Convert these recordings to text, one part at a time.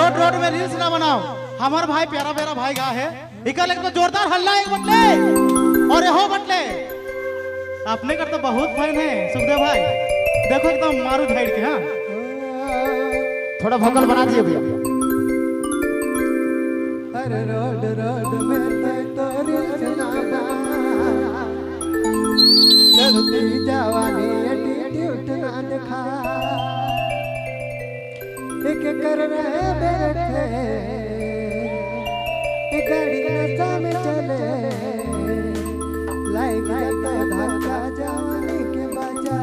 Road road में reels ना बनाओ। हमार भाई प्यारा प्यारा भाई गा है इकल एक तो जोरदार हल्ला एक बटले और यहो बटले अपने कर तो बहुत फाइन है सुखदेव भाई। देखो एकदम मारू झाड़ के। हाँ थोड़ा भोकल बना दिए भैया। अरे रोड रोड में तो रील्स ना बना, चलती जवानी एटीट्यूड ना दिखा, एक कर रहे बैठे एक गाड़ी नशा में चले, लाइक जाता धक्का जवानी के बजा।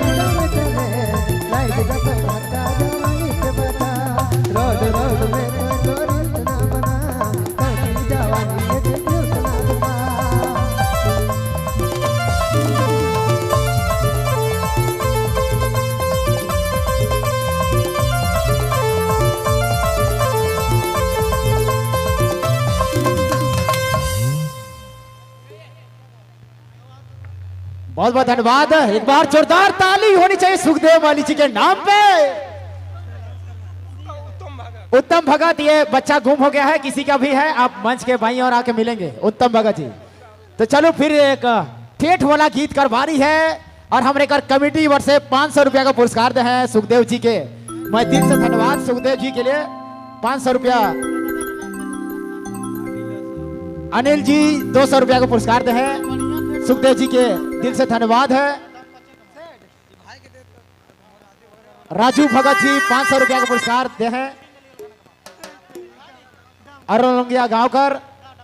चले बहुत बहुत धन्यवाद। एक बार जोरदार ताली होनी चाहिए सुखदेव माली जी के नाम पे। उत्तम भगत, ये बच्चा गुम हो गया है, किसी का भी है, आप मंच के बाईं और आके मिलेंगे उत्तम भगत जी। तो चलो फिर एक ठेठ वाला गीत कर बारी है और हमरे कर कमेटी वर्ष से 500 रुपया का पुरस्कार दे हैं सुखदेव जी के। मैं दिल से धन्यवाद सुखदेव जी के लिए। 500 रुपया अनिल जी 200 रुपया का पुरस्कार दे हैं सुखदेव जी के, दिल से धन्यवाद है। राजू भगत जी 500 रुपया का पुरस्कार दे हैं। अरुण लोंगिया गांवकर